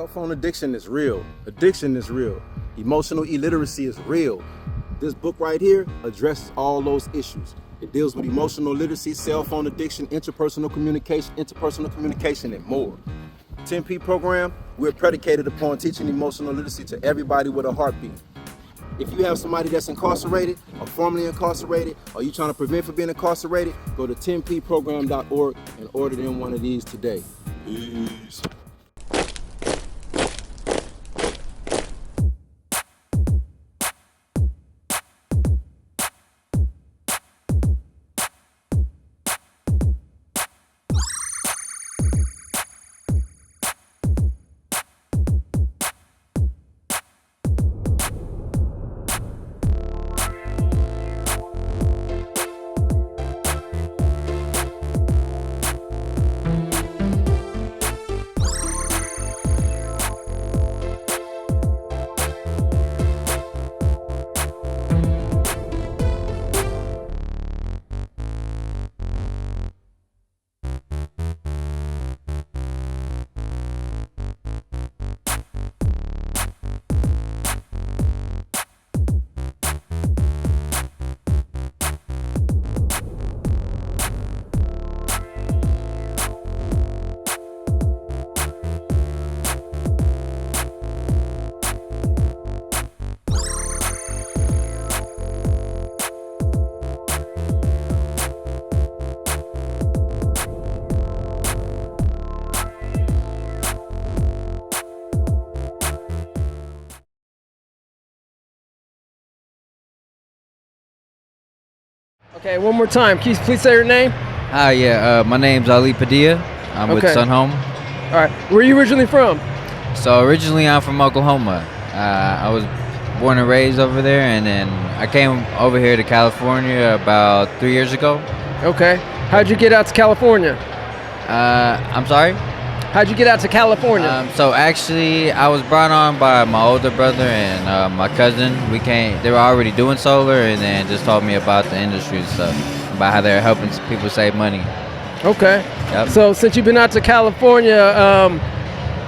Cell phone addiction is real. Addiction is real. Emotional illiteracy is real. This book right here addresses all those issues. It deals with emotional literacy, cell phone addiction, interpersonal communication, and more. 10P program, we're predicated upon teaching emotional literacy to everybody with a heartbeat. If you have somebody that's incarcerated or formerly incarcerated, or you trying to prevent from being incarcerated, go to 10pprogram.org and order them one of these today. Peace. Okay, one more time. Can you please say your name? My name's Ali Padilla. I'm with Sunhome. All right. Where are you originally from? So originally I'm from Oklahoma. I was born and raised over there, and then I came over here to California about 3 years ago. Okay. How'd you get out to California? I'm sorry? How'd you get out to California? So actually, I was brought on by my older brother and my cousin. They were already doing solar, and then just told me about the industry and stuff, about how they're helping people save money. Okay. Yep. So since you've been out to California,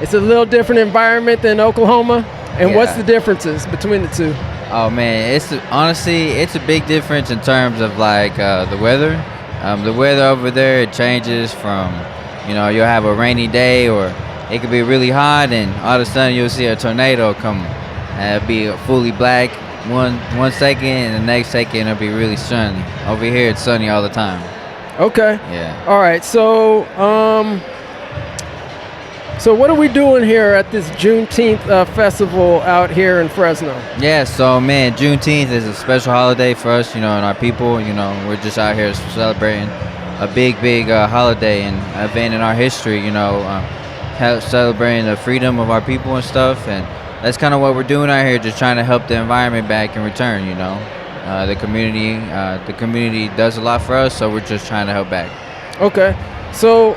it's a little different environment than Oklahoma. And what's the differences between the two? Oh man, honestly it's a big difference in terms of like the weather. The weather over there, it changes from, you'll have a rainy day, or it could be really hot, and all of a sudden you'll see a tornado come and be fully black one second, and the next second it'll be really sunny. Over here it's sunny all the time. Okay. Yeah. All right. So so what are we doing here at this Juneteenth festival out here in Fresno? Yeah, so man, Juneteenth is a special holiday for us, and our people. We're just out here celebrating a big holiday and event in our history, celebrating the freedom of our people and stuff, and that's kind of what we're doing out here, just trying to help the environment back in return. The community does a lot for us, so we're just trying to help back. Okay, so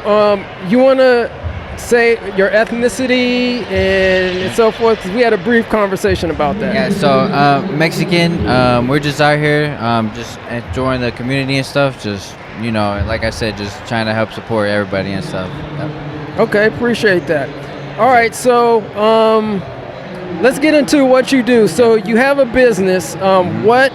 you want to say your ethnicity and so forth, 'cause we had a brief conversation about that. Yeah, so Mexican, we're just out here just enjoying the community and stuff, just like I said, just trying to help support everybody and stuff. Yep. Okay, appreciate that. All right, so let's get into what you do. So you have a business. What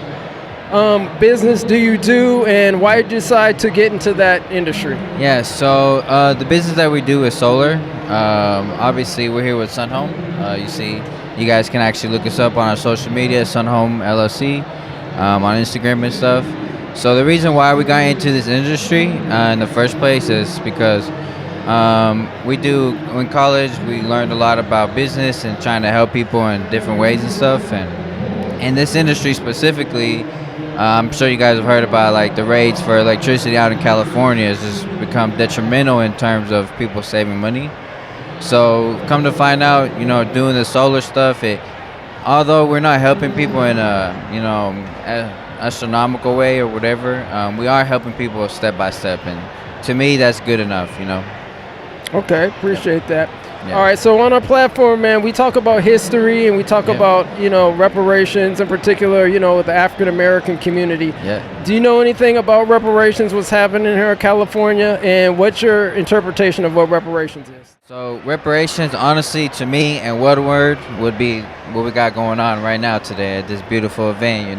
business do you do, and why did you decide to get into that industry? Yeah, so the business that we do is solar. Obviously, we're here with Sunhome. You guys can actually look us up on our social media, Sunhome LLC, on Instagram and stuff. So the reason why we got into this industry in the first place is because in college we learned a lot about business and trying to help people in different ways and stuff. And in this industry specifically, I'm sure you guys have heard about like the rates for electricity out in California has just become detrimental in terms of people saving money. So come to find out, doing the solar stuff, although we're not helping people in a astronomical way or whatever, we are helping people step by step, and to me that's good enough. Okay, appreciate that. Yeah. All right, so on our platform, man, we talk about history and we talk Yeah. about, reparations in particular, with the African American community. Yeah. Do you know anything about reparations, what's happening here in California, and what's your interpretation of what reparations is? So reparations, honestly, to me and Woodward would be what we got going on right now today at this beautiful event.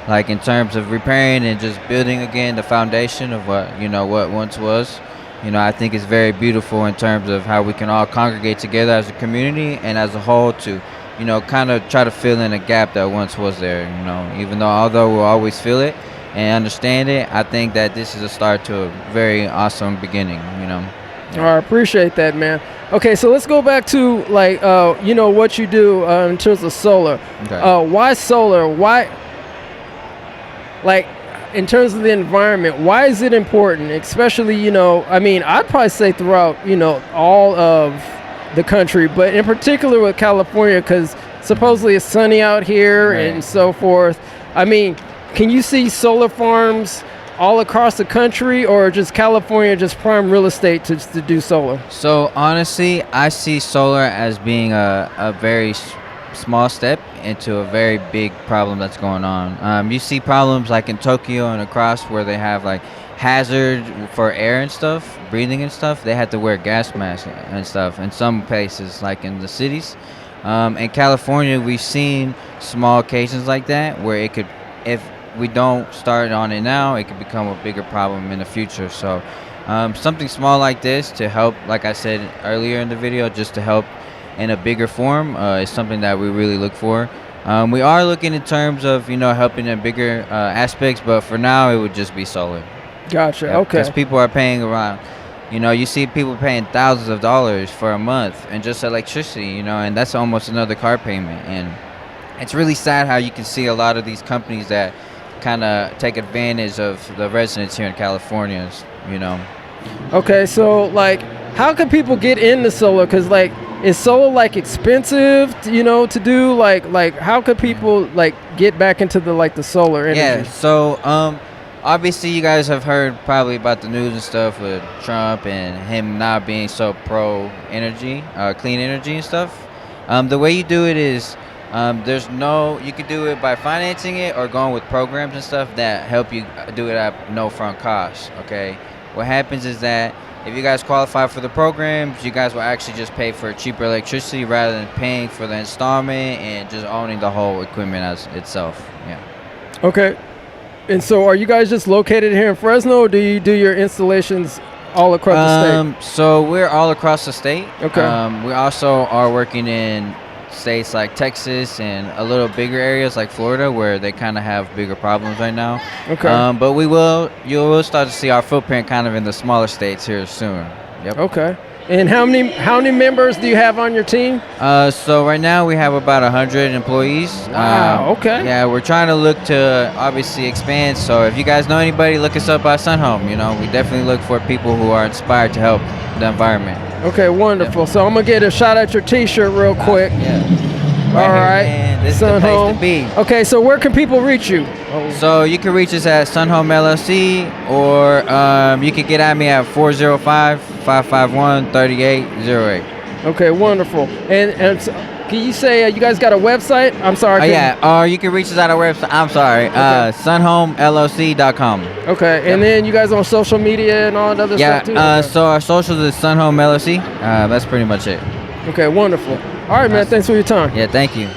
Like in terms of repairing and just building again the foundation of what once was. I think it's very beautiful in terms of how we can all congregate together as a community and as a whole to, kind of try to fill in a gap that once was there. Even though although we'll always feel it and understand it, I think that this is a start to a very awesome beginning. All right, appreciate that, man. Okay, so let's go back to what you do in terms of solar. Okay. Why solar? Why, in terms of the environment, why is it important? Especially, I'd probably say throughout, all of the country, but in particular with California, because supposedly it's sunny out here Right. and so forth. Can you see solar farms all across the country, or just California just prime real estate to do solar? So honestly, I see solar as being a very small step into a very big problem that's going on. You see problems like in Tokyo and across where they have like hazard for air and stuff, breathing and stuff. They had to wear gas masks and stuff in some places, like in the cities. In California, we've seen small occasions like that where it could, if we don't start on it now, it could become a bigger problem in the future. So something small like this to help, like I said earlier in the video, just to help in a bigger form is something that we really look for. We are looking in terms of helping in bigger aspects, but for now it would just be solar. Gotcha. Yeah, Okay. because people are paying around, you see people paying thousands of dollars for a month and just electricity, and that's almost another car payment. And it's really sad how you can see a lot of these companies that kind of take advantage of the residents here in California. Okay, so how can people get into solar? Because is solar expensive, to do? How could people get back into the solar energy? Yeah. So obviously you guys have heard probably about the news and stuff with Trump and him not being so pro energy, clean energy and stuff. The way you do it is you could do it by financing it or going with programs and stuff that help you do it at no front cost. Okay. What happens is that if you guys qualify for the programs, you guys will actually just pay for cheaper electricity rather than paying for the installment and just owning the whole equipment as itself. Yeah. Okay. And so are you guys just located here in Fresno, or do you do your installations all across the state? So we're all across the state. Okay. We also are working in states like Texas and a little bigger areas like Florida where they kind of have bigger problems right now. Okay. But you will start to see our footprint kind of in the smaller states here soon. Yep. Okay. And how many members do you have on your team? So right now we have about 100 employees. Wow. Okay. Yeah, we're trying to look to obviously expand. So if you guys know anybody, look us up at Sunhome. We definitely look for people who are inspired to help the environment. Okay, wonderful. Yep. So I'm gonna get a shot at your T-shirt real quick. Yeah. All right. Man. This is the place to be. Okay, so where can people reach you? So you can reach us at Sunhome LLC, or you can get at me at 405-551-3808. Okay, wonderful. And can you say you guys got a website? I'm sorry. Yeah, or you can reach us at our website. I'm sorry, sunhomellc.com. Okay, and then you guys on social media and all that other stuff too? Yeah, so our socials is Sunhome LLC. That's pretty much it. Okay, wonderful. All right, man, thanks for your time. Yeah, thank you.